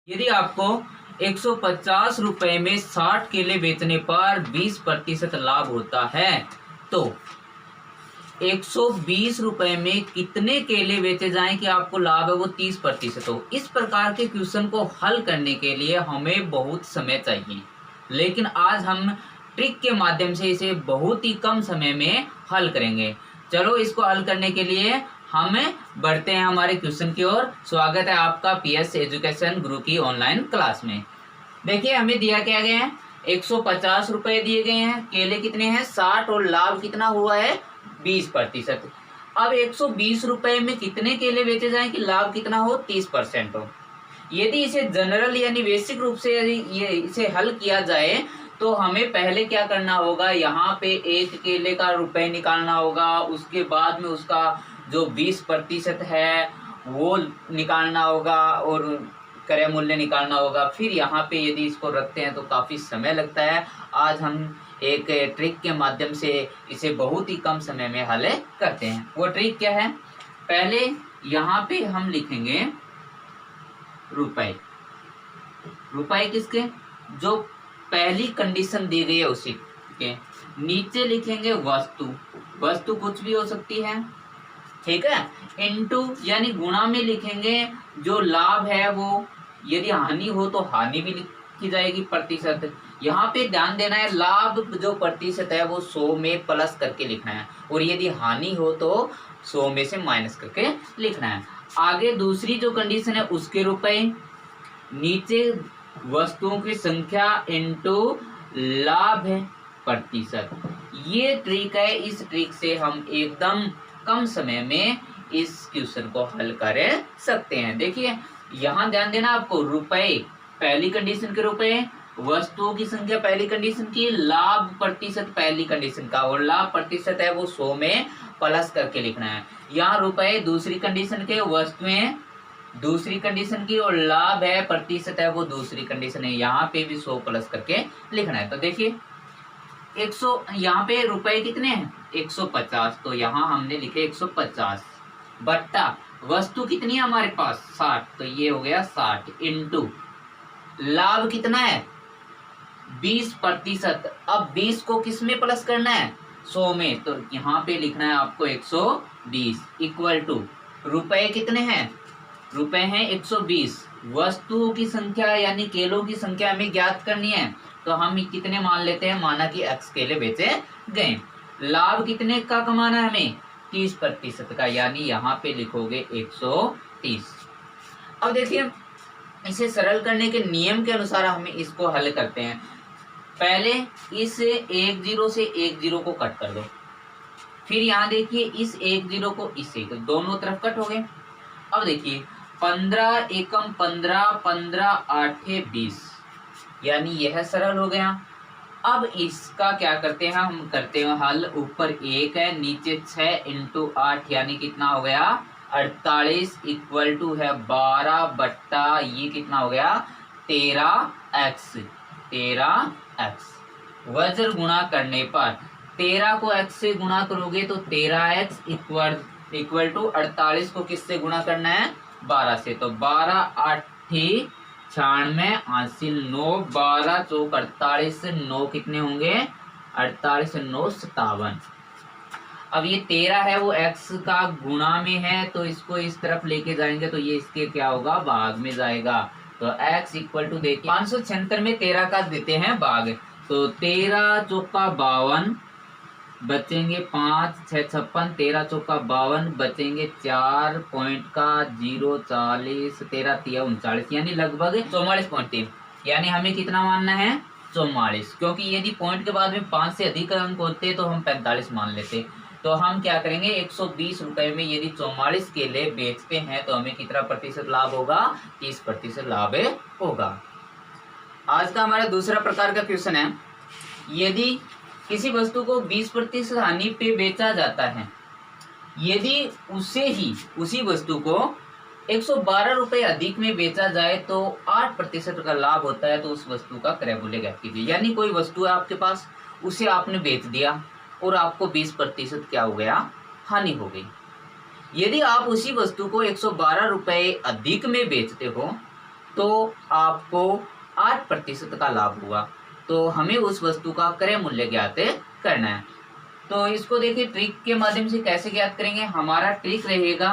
यदि आपको 150 रुपए में 60 केले बेचने पर 20% लाभ होता है तो 120 रुपए में कितने केले बेचे जाएं कि आपको लाभ है वो 30% हो। इस प्रकार के क्वेश्चन को हल करने के लिए हमें बहुत समय चाहिए, लेकिन आज हम ट्रिक के माध्यम से इसे बहुत ही कम समय में हल करेंगे। चलो इसको हल करने के लिए हम बढ़ते हैं हमारे क्वेश्चन की ओर। स्वागत है आपका पीएस एजुकेशन गुरु की ऑनलाइन क्लास में। देखिए हमें दिया क्या गया है, 150 रुपए दिए गए हैं, केले कितने हैं 60 और लाभ कितना हुआ है 20%। अब 120 रुपए में कितने केले बेचे जाएं कि लाभ कितना हो 30% हो। यदि इसे जनरल यानी बेसिक रूप से ये इसे हल किया जाए तो हमें पहले क्या करना होगा, यहाँ पे एक केले का रुपए निकालना होगा, उसके बाद में उसका जो 20% है वो निकालना होगा और क्रय मूल्य निकालना होगा। फिर यहाँ पे यदि इसको रखते हैं तो काफ़ी समय लगता है। आज हम एक ट्रिक के माध्यम से इसे बहुत ही कम समय में हल करते हैं। वो ट्रिक क्या है, पहले यहाँ पे हम लिखेंगे रुपए। रुपए किसके, जो पहली कंडीशन दी गई है उसी के। नीचे लिखेंगे वस्तु, वस्तु कुछ भी हो सकती है, ठीक है। इनटू यानी गुणा में लिखेंगे जो लाभ है वो, यदि हानि हो तो हानि भी लिखी जाएगी प्रतिशत। यहाँ पे ध्यान देना है लाभ जो प्रतिशत है वो 100 में प्लस करके लिखना है, और यदि हानि हो तो 100 में से माइनस करके लिखना है। आगे दूसरी जो कंडीशन है उसके रुपए, नीचे वस्तुओं की संख्या इनटू लाभ है प्रतिशत। ये ट्रिक है, इस ट्रिक से हम एकदम कम समय में इस क्वेश्चन को हल कर सकते हैं। देखिए यहाँ ध्यान देना आपको, रुपए पहली कंडीशन के रुपए, वस्तुओं की संख्या पहली कंडीशन की, लाभ प्रतिशत पहली कंडीशन का, और लाभ प्रतिशत है वो 100 में प्लस करके लिखना है। यहाँ रुपए दूसरी कंडीशन के, वस्तुएं दूसरी कंडीशन की, और लाभ है प्रतिशत है वो दूसरी कंडीशन है, यहाँ पे भी 100 प्लस करके लिखना है। तो देखिए 100, यहाँ पे रुपए कितने हैं 150, तो यहाँ हमने लिखे 150 बट्टा वस्तु कितनी है हमारे पास 60, तो ये हो गया 60 इंटू लाभ कितना है 20%। अब 20 को किस में प्लस करना है 100 में, तो यहाँ पे लिखना है आपको 120 इक्वल टू रुपए कितने हैं, रुपए हैं 120, वस्तुओं की संख्या यानी केलों की संख्या हमें ज्ञात करनी है, तो हम कितने मान लेते हैं, माना कि x केले बेचे गए। लाभ कितने का कमाना है हमें 30% का, यानी यहाँ पे लिखोगे 130। अब देखिए इसे सरल करने के नियम के अनुसार हम इसको हल करते हैं। पहले इस 10 से 10 को कट कर दो, फिर यहाँ देखिए इस 10 को इस 1, दोनों तरफ कट हो गए। अब देखिए 15 एकम 15, 15 आठे 20, यानी यह सरल हो गया। अब इसका क्या करते हैं, हम करते हैं हल, ऊपर 1 है नीचे 6 इंटू 8 यानी कितना हो गया 48 इक्वल टू है 12 बट्टा ये कितना हो गया 13x। 13x वज्र गुणा करने पर 13 को x से गुणा करोगे तो 13x इक्वल टू 48 को किससे गुणा करना है 12 से, तो 12 8 96 हासिल 9, 12 चौक 48 से 9 कितने होंगे 48 से 9 57। अब ये 13 है वो x का गुणा में है, तो इसको इस तरफ लेके जाएंगे तो ये इसके क्या होगा भाग में जाएगा, तो x इक्वल टू देखिए 576 में 13 का देते हैं भाग, तो 13 चौका 52 बचेंगे 5 6 56, 13 चौका 52 बचेंगे 4 पॉइंट का 0 40, 13 3 39 यानी लगभग 44.3, यानी हमें कितना मानना है 44, क्योंकि यदि पॉइंट के बाद में 5 से अधिक अंक होते तो हम 45 मान लेते। तो हम क्या करेंगे 120 रुपए में यदि 44 केले बेचते हैं तो हमें कितना प्रतिशत लाभ होगा 30% लाभ होगा। आज का हमारा दूसरा प्रकार का क्वेश्चन है, यदि किसी वस्तु को 20% हानि पे बेचा जाता है, यदि उसी वस्तु को 112 रुपए अधिक में बेचा जाए तो 8% का लाभ होता है, तो उस वस्तु का क्रय मूल्य ज्ञात कीजिए। यानी कोई वस्तु है आपके पास, उसे आपने बेच दिया और आपको 20% क्या हो गया हानि हो गई। यदि आप उसी वस्तु को 112 रुपए अधिक में बेचते हो तो आपको 8% का लाभ हुआ। तो हमें उस वस्तु का क्रय मूल्य ज्ञात करना है। तो इसको देखिए ट्रिक के माध्यम से कैसे ज्ञात करेंगे। हमारा ट्रिक रहेगा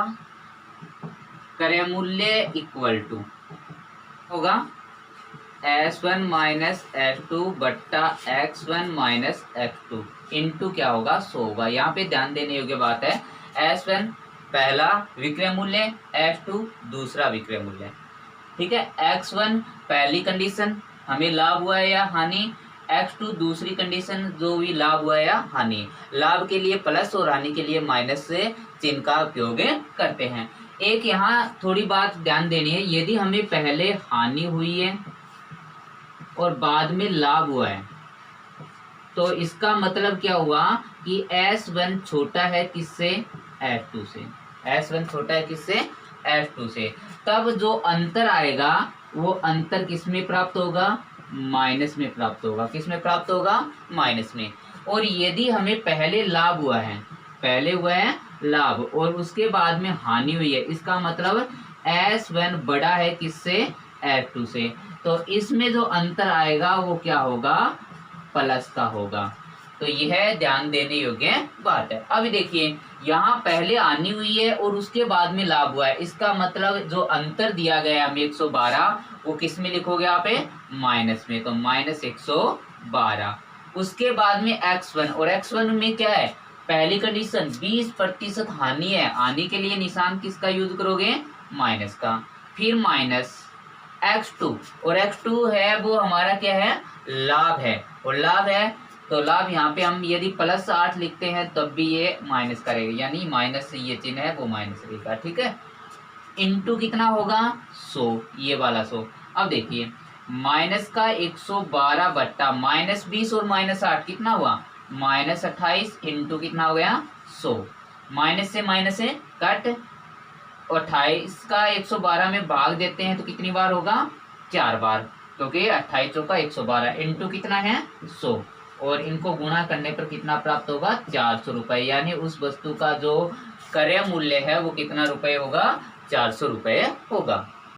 क्रय मूल्य इक्वल टू होगा S1 माइनस F2 बट्टा X1 माइनस F2 इंटू क्या होगा 100 होगा। यहाँ पे ध्यान देने योग्य बात है, S1 पहला विक्रय मूल्य, F2 दूसरा विक्रय मूल्य। ठीक है, X1 पहली कंडीशन हमें लाभ हुआ है या हानि, X2 दूसरी कंडीशन जो भी लाभ हुआ है या हानि। लाभ के लिए प्लस और हानि के लिए माइनस से चिन्ह का उपयोग करते हैं। एक यहाँ थोड़ी बात ध्यान देनी है, यदि हमें पहले हानि हुई है और बाद में लाभ हुआ है तो इसका मतलब क्या हुआ कि S1 छोटा है किससे, F2 से। S1 छोटा है किससे, F2 से। तब जो अंतर आएगा वो अंतर किस में प्राप्त होगा, माइनस में प्राप्त होगा। किस में प्राप्त होगा, माइनस में। और यदि हमें पहले लाभ हुआ है, पहले हुआ है लाभ और उसके बाद में हानि हुई है, इसका मतलब S1 बड़ा है किससे, F2 से। तो इसमें जो अंतर आएगा वो क्या होगा, प्लस का होगा। तो यह ध्यान देने योग्य बात है। अभी देखिए यहाँ पहले हानि हुई है और उसके बाद में लाभ हुआ है, इसका मतलब जो अंतर दिया गया है हमें 112, वो किस में लिखोगे आप, माइनस में। तो माइनस 112। उसके बाद में X1, और X1 में क्या है, पहली कंडीशन 20% हानि है, हानि के लिए निशान किसका यूज करोगे, माइनस का। फिर माइनस X2, और X2 है वो हमारा क्या है, लाभ है, और लाभ है तो लाभ यहाँ पे हम यदि प्लस 8 लिखते हैं तब भी ये माइनस करेगा, यानी माइनस से ये चिन्ह है वो माइनस रहेगा। ठीक है, इंटू कितना होगा 100, ये वाला 100। अब देखिए माइनस का 112 बट्टा माइनस 20 और माइनस 8 कितना हुआ, माइनस 28 इंटू कितना हो गया 100। माइनस से कट, 28 का 112 में भाग देते हैं तो कितनी बार होगा, 4 बार, क्योंकि 28 का 112 इंटू कितना है 100, और इनको गुणा करने पर कितना प्राप्त होगा, 400 रुपए। यानी उस वस्तु का जो क्रय मूल्य है वो कितना रुपए होगा, 400 रुपए होगा।